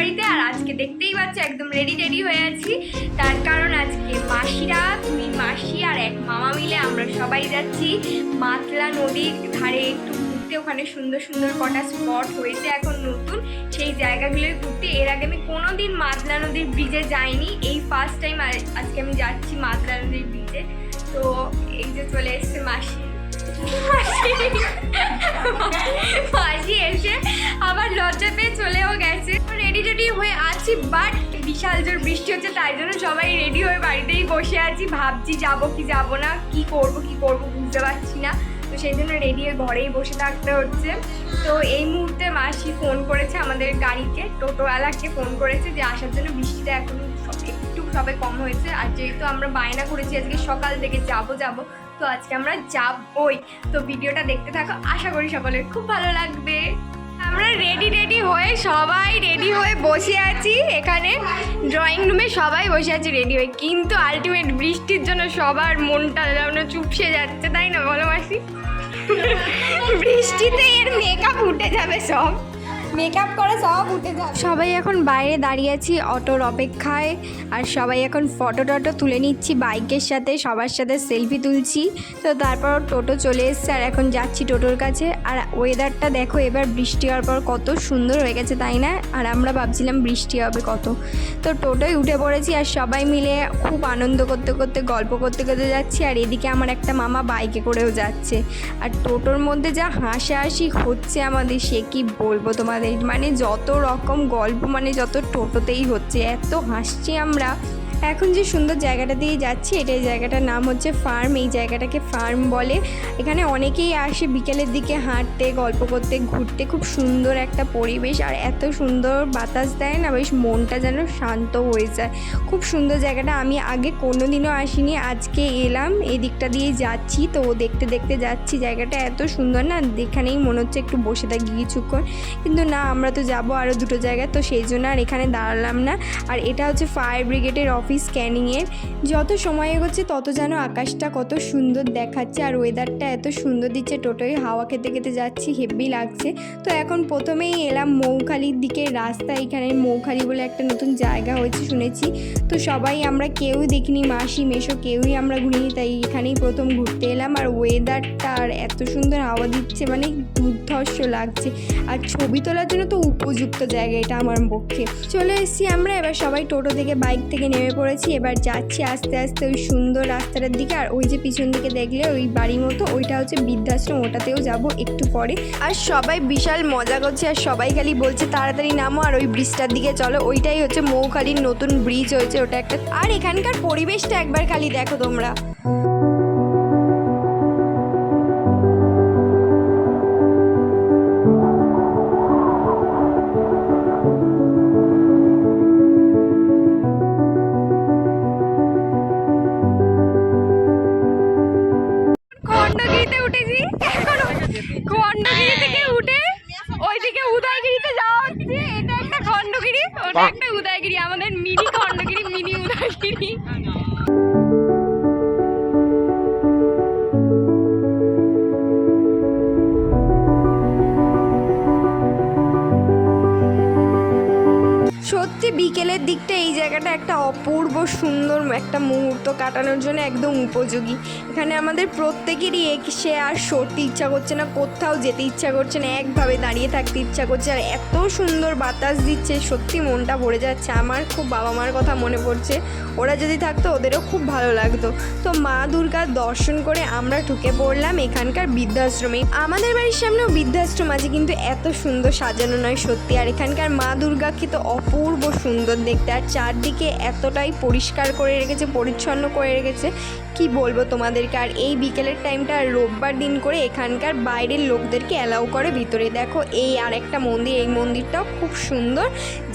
বাড়িতে। আর আজকে দেখতেই পাচ্ছ একদম রেডি হয়ে আছি, তার কারণ আজকে মাসিরা, 2 মাসি আর 1 মামা মিলে আমরা সবাই যাচ্ছি মাতলা নদীর ধারে একটু ঘুরতে। ওখানে সুন্দর সুন্দর কটা স্পট হয়েছে এখন নতুন, সেই জায়গাগুলোয় ঘুরতে। এর আগে আমি কোনোদিন মাতলা নদীর ব্রিজে যাইনি, এই ফার্স্ট টাইম আজকে আমি যাচ্ছি মাতলা নদীর ব্রিজে। তো এই যে চলে এসছে মাসি মাসি এসে আবার লজ্জা পেয়ে চলেও গেছে। রেডি হয়ে আছি, বাট বিশাল জোর বৃষ্টি হচ্ছে, তাই জন্য সবাই রেডি হয়ে বাড়িতেই বসে আছি। ভাবছি যাবো কি যাবো না, কি করব বুঝতে পারছি না। তো সেই জন্য রেডি হয়ে ঘরেই বসে থাকতে হচ্ছে। তো এই মুহূর্তে মাসি ফোন করেছে আমাদের গাড়িকে, টোটোওয়ালাকে ফোন করেছে যে আসার জন্য। বৃষ্টিটা এখন একটু সবে কম হয়েছে, আর যেহেতু আমরা বায়না করেছি আজকে সকাল থেকে যাবো, তো আজকে আমরা যাবই। তো ভিডিওটা দেখতে থাকো, আশা করি সকলের খুব ভালো লাগবে। আমরা রেডি হয়ে সবাই রেডি হয়ে বসে আছি এখানে ড্রয়িং রুমে, সবাই বসে আছি রেডি হয়ে। কিন্তু আলটিমেট বৃষ্টির জন্য সবার মনটা যেন চুপসে যাচ্ছে, তাই না বলো মাসি? বৃষ্টিতে এর মেকআপ উঠে যাবে, সব মেকআপ করে সব উঠে যাবে। সবাই এখন বাইরে দাঁড়িয়ে আছি অটোর অপেক্ষায়, আর সবাই এখন ফটো তুলে নিচ্ছি বাইকের সাথে, সবার সাথে সেলফি তুলছি। তো তারপর টোটো চলে এসছে আর এখন যাচ্ছি টোটোর কাছে। আর ওয়েদারটা দেখো এবার বৃষ্টি হওয়ার পর কত সুন্দর হয়ে গেছে, তাই না? আর আমরা ভাবছিলাম বৃষ্টি হবে কত। তো টোটোয় উঠে পড়েছি আর সবাই মিলে খুব আনন্দ করতে করতে গল্প করতে যাচ্ছি। আর এদিকে আমার একটা মামা বাইকে করেও যাচ্ছে। আর টোটোর মধ্যে যা হাসাহাসি হচ্ছে আমাদের, সে কি বলবো তোমাদের, মানে যত রকম গল্প, মানে যত টোটোতেই হচ্ছে, এত হাসছি আমরা। এখন যে সুন্দর জায়গাটা দিয়ে যাচ্ছি, এই জায়গাটার নাম হচ্ছে ফার্ম। এই জায়গাটাকে ফার্ম বলে। এখানে অনেকেই আসে বিকেলের দিকে হাঁটতে, গল্প করতে, ঘুরতে। খুব সুন্দর একটা পরিবেশ, আর এত সুন্দর বাতাস দেয় না, বেশ মনটা যেন শান্ত হয়ে যায়। খুব সুন্দর জায়গাটা, আমি আগে কোনোদিনও আসিনি, আজকে এলাম। এই দিকটা দিয়ে যাচ্ছি, তো দেখতে যাচ্ছি। জায়গাটা এত সুন্দর না, এখানেই মনে হচ্ছে একটু বসে থাকি কিছুক্ষণ, কিন্তু না, আমরা তো যাবো আরও 2টো জায়গায়, তো সেই জন্য আর এখানে দাঁড়ালাম না। আর এটা হচ্ছে ফায়ার ব্রিগেডের অফিস স্ক্যানিংয়ের। যত সময় এগোচ্ছে তত যেন আকাশটা কত সুন্দর দেখাচ্ছে, আর ওয়েদারটা এত সুন্দর দিচ্ছে। টোটোয় হাওয়া খেতে যাচ্ছি, হেভি লাগছে। তো এখন প্রথমেই এলাম মৌখালির দিকে রাস্তা। এখানে মৌখালি বলে একটা নতুন জায়গা হয়েছে শুনেছি, তো সবাই আমরা কেউই দেখিনি, মাসি মেশো কেউই আমরা ঘুরিনি, তাই এখানেই প্রথম ঘুরতে এলাম। আর ওয়েদারটা আর এত সুন্দর হাওয়া দিচ্ছে, মানে দুর্ধর্ষ লাগছে। আর ছবি তোলার জন্য তো উপযুক্ত জায়গা এটা আমার পক্ষে। চলে এসেছি আমরা, এবার সবাই টোটো থেকে বাইক থেকে নেমে পড়েছি। এবার যাচ্ছি আস্তে আস্তে ওই সুন্দর রাস্তাটার দিকে। আর ওই যে পিছন দিকে দেখলে ওই বাড়ি মতো, ওইটা হচ্ছে বৃদ্ধাশ্রম, ওটাতেও যাব একটু পরে। আর সবাই বিশাল মজা করছে, আর সবাই খালি বলছে তাড়াতাড়ি নামো আর ওই ব্রিজটার দিকে চলো। ওইটাই হচ্ছে মৌখালির নতুন ব্রিজ হয়েছে ওটা একটা। আর এখানকার পরিবেশটা একবার খালি দেখো তোমরা। খণ্ডগিরিতে উঠেছি, খণ্ডগিরি থেকে উঠে ওইদিকে উদয়গিরিতে যাওয়া হচ্ছে। এটা একটা খণ্ডগিরি, ওটা একটা উদয়গিরি, আমাদের মিনি খণ্ডগিরি, মিনি উদয়গিরি। সত্যি বিকেলের দিকটা এই জায়গাটা একটা অপূর্ব সুন্দর একটা মুহূর্ত কাটানোর জন্য একদম উপযোগী। এখানে আমাদের প্রত্যেকেরই এসে আর সরতে ইচ্ছা করছে না, কোথাও যেতে ইচ্ছা করছে না, একভাবে দাঁড়িয়ে থাকতে ইচ্ছা করছে। আর এত সুন্দর বাতাস দিচ্ছে, সত্যি মনটা ভরে যাচ্ছে। আমার খুব বাবা মার কথা মনে পড়ছে, ওরা যদি থাকতো ওদেরও খুব ভালো লাগতো। তো মা দুর্গার দর্শন করে আমরা ঢুকে পড়লাম এখানকার বৃদ্ধাশ্রমে। আমাদের বাড়ির সামনেও বৃদ্ধাশ্রম আছে, কিন্তু এত সুন্দর সাজানো নয় সত্যি। আর এখানকার মা দুর্গাকে তো অপূর্ব সুন্দর দেখতে, আর চারদিকে এতটাই পরিষ্কার করে রেখেছে, পরিচ্ছন্ন করে রেখেছে, কি বলবো তোমাদেরকে। আর এই বিকেলের টাইমটা রোববার দিন করে এখানকার বাইরের লোকদেরকে অ্যালাউ করে ভিতরে। দেখো এই আর একটা মন্দির, এই মন্দিরটাও খুব সুন্দর,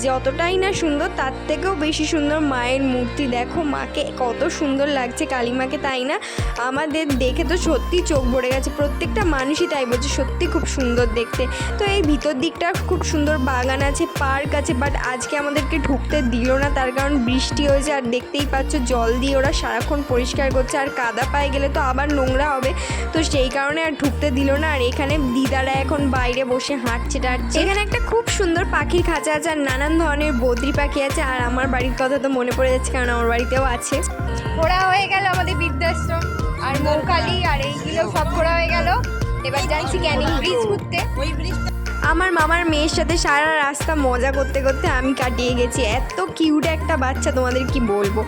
যতটাই না সুন্দর তার থেকেও বেশি সুন্দর মায়ের মূর্তি। দেখো মাকে কত সুন্দর লাগছে, কালীমাকে, তাই না? আমাদের দেখে তো সত্যি চোখ ভরে গেছে, প্রত্যেকটা মানুষই তাই বলছে, সত্যি খুব সুন্দর দেখতে। তো এই ভিতর দিকটা খুব সুন্দর বাগান আছে, পার্ক আছে, বাট আজকে আমাদেরকে ঢুকতে দিল না, তার কারণ বৃষ্টি হয়েছে। আর দেখতেই পাচ্ছ জল দিয়ে ওরা সারাক্ষণ পরিষ্কার করছে, আর কাদা পায়ে গেলে তো আবার নোংরা হবে, তো সেই কারণে আর ঢুকতে দিল না। আর এখানে দিদারা এখন বাইরে বসে হাঁটছে টাটছে। এখানে একটা খুব সুন্দর পাখির খাঁচা আছে, আর নানান ধরনের বদ্রি পাখি আছে। আর আমার বাড়ির কথা তো মনে পড়ে যাচ্ছে, কারণ আমার বাড়িতেও আছে। ঘোরা হয়ে গেল আমাদের বৃদ্ধাশ্রম আর মৌখালি, আর এইগুলো সব ঘোরা হয়ে গেল। এবার যাচ্ছি ক্যানিং ব্রিজ ঘুরতে। আমার মামার মেয়ের সাথে সারা রাস্তা মজা করতে করতে আমি কাটিয়ে গেছি। এত কিউট একটা বাচ্চা, তোমাদের কি বলবো।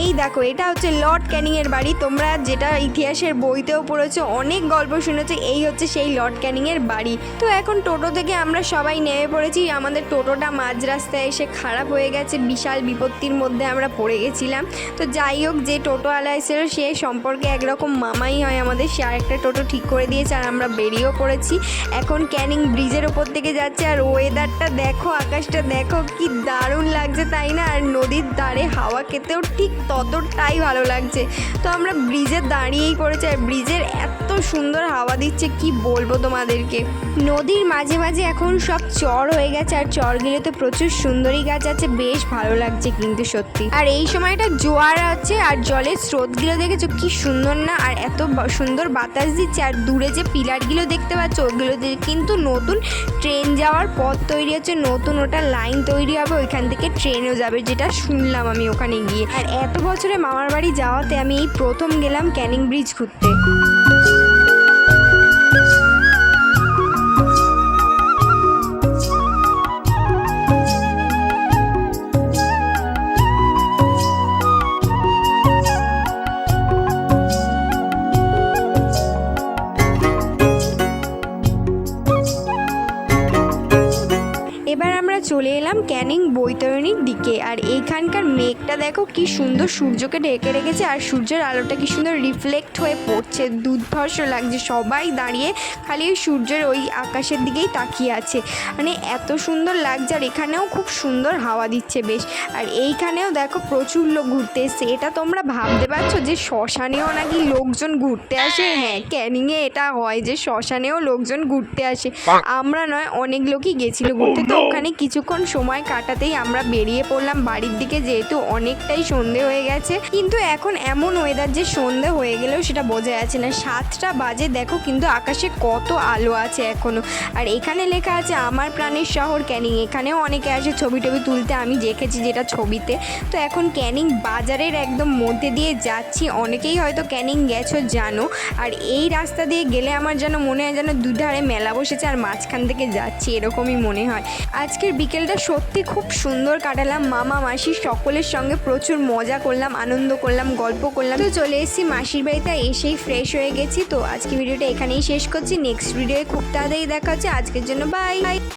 এই দেখো, এটা হচ্ছে লর্ড ক্যানিংয়ের বাড়ি। তোমরা যেটা ইতিহাসের বইতেও পড়েছো, অনেক গল্প শুনেছো, এই হচ্ছে সেই লর্ড ক্যানিংয়ের বাড়ি। তো এখন টোটো থেকে আমরা সবাই নেমে পড়েছি। আমাদের টোটোটা মাঝ রাস্তায় এসে খারাপ হয়ে গেছে, বিশাল বিপত্তির মধ্যে আমরা পড়ে গেছিলাম। তো যাই হোক, যে টোটোওয়ালা এসেছিল সে সম্পর্কে একরকম মামাই হয় আমাদের, সে আরেকটা টোটো ঠিক করে দিয়েছে, আর আমরা বেরিয়েও পড়েছি। এখন ক্যানিং ব্রিজের ওপর থেকে যাচ্ছে, আর ওয়েদারটা দেখো, আকাশটা দেখো, কি দারুণ লাগছে তাই না। আর নদীর ধারে হাওয়া খেতেও ঠিক ততটাই ভালো লাগছে। তো আমরা ব্রিজে দাঁড়িয়েই পড়েছি, আর ব্রিজের এত সুন্দর হাওয়া দিচ্ছে কি বলবো তোমাদেরকে। নদীর মাঝে মাঝে এখন সব চর হয়ে গেছে, আর চরগুলোতে প্রচুর সুন্দরী গাছ আছে, বেশ ভালো লাগছে কিন্তু সত্যি। আর এই সময়টা জোয়ার আছে, আর জলের স্রোতগুলো দেখেছো কি সুন্দর না, আর এত সুন্দর বাতাস দিচ্ছে। আর দূরে যে পিলারগুলো দেখতে পাচ্ছ, ওগুলোতে কিন্তু নতুন ট্রেন যাওয়ার পথ তৈরি হচ্ছে, নতুন ওটা লাইন তৈরি হবে, ওইখান থেকে ট্রেনও যাবে, যেটা শুনলাম আমি ওখানে গিয়ে। আর এত বছরে মামার বাড়ি যাওয়াতে আমি এই প্রথম গেলাম ক্যানিং ব্রিজ ঘুরতে। এবার আমরা চলে এলাম ক্যানিং বৈতরণীর দিকে। আর এইখানকার মেঘটা দেখো কি সুন্দর সূর্যকে ঢেকে রেখেছে, আর সূর্যের আলোটা কি সুন্দর রিফ্লেক্ট হয়ে পড়ছে, দুর্ধর্ষ লাগছে। সবাই দাঁড়িয়ে খালি ওই সূর্যের ওই আকাশের দিকেই তাকিয়ে আছে, মানে এত সুন্দর লাগছে। আর এখানেও খুব সুন্দর হাওয়া দিচ্ছে বেশ। আর এইখানেও দেখো প্রচুর লোক ঘুরতে এসছে। এটা তোমরা ভাবতে পারছো যে শ্মশানেও নাকি লোকজন ঘুরতে আসে? হ্যাঁ, ক্যানিংয়ে এটা হয় যে শ্মশানেও লোকজন ঘুরতে আসে। আমরা নয়, অনেক লোকই গেছিলো ঘুরতে। তো ওখানে কিছুক্ষণ সময় কাটাতেই আমরা বেরিয়ে পড়লাম বাড়ির দিকে, যেহেতু অনেকটাই সন্ধে হয়ে গেছে। কিন্তু এখন এমন ওয়েদার যে সন্ধে হয়ে গেলেও সেটা বোঝা যাচ্ছে না। 7টা বাজে দেখো, কিন্তু আকাশে কত আলো আছে এখনো। আর এখানে লেখা আছে আমার প্রাণের শহর ক্যানিং। এখানেও অনেকে আসে ছবি টবি তুলতে, আমি দেখেছি যেটা ছবিতে। তো এখন ক্যানিং বাজারের একদম মধ্যে দিয়ে যাচ্ছি। অনেকেই হয়তো ক্যানিং গেছো জানো। আর এই রাস্তা দিয়ে গেলে আমার যেন মনে হয় যেন দুধারে মেলা বসেছে, আর মাঝখান থেকে যাচ্ছি, এরকমই মনে হয়। আজকের বিকেলটা সত্যি খুব সুন্দর কাটালাম। মামা মাসি সকলের সঙ্গে প্রচুর মজা করলাম, আনন্দ করলাম, গল্প করলাম। তো চলে এসেছি মাসির বাড়িতে, এসেই ফ্রেশ হয়ে গেছি। তো আজকে ভিডিওটা এখানেই শেষ করছি। নেক্সট ভিডিওয়ে খুব তাড়াতাড়ি দেখা হচ্ছে। আজকের জন্য বাই।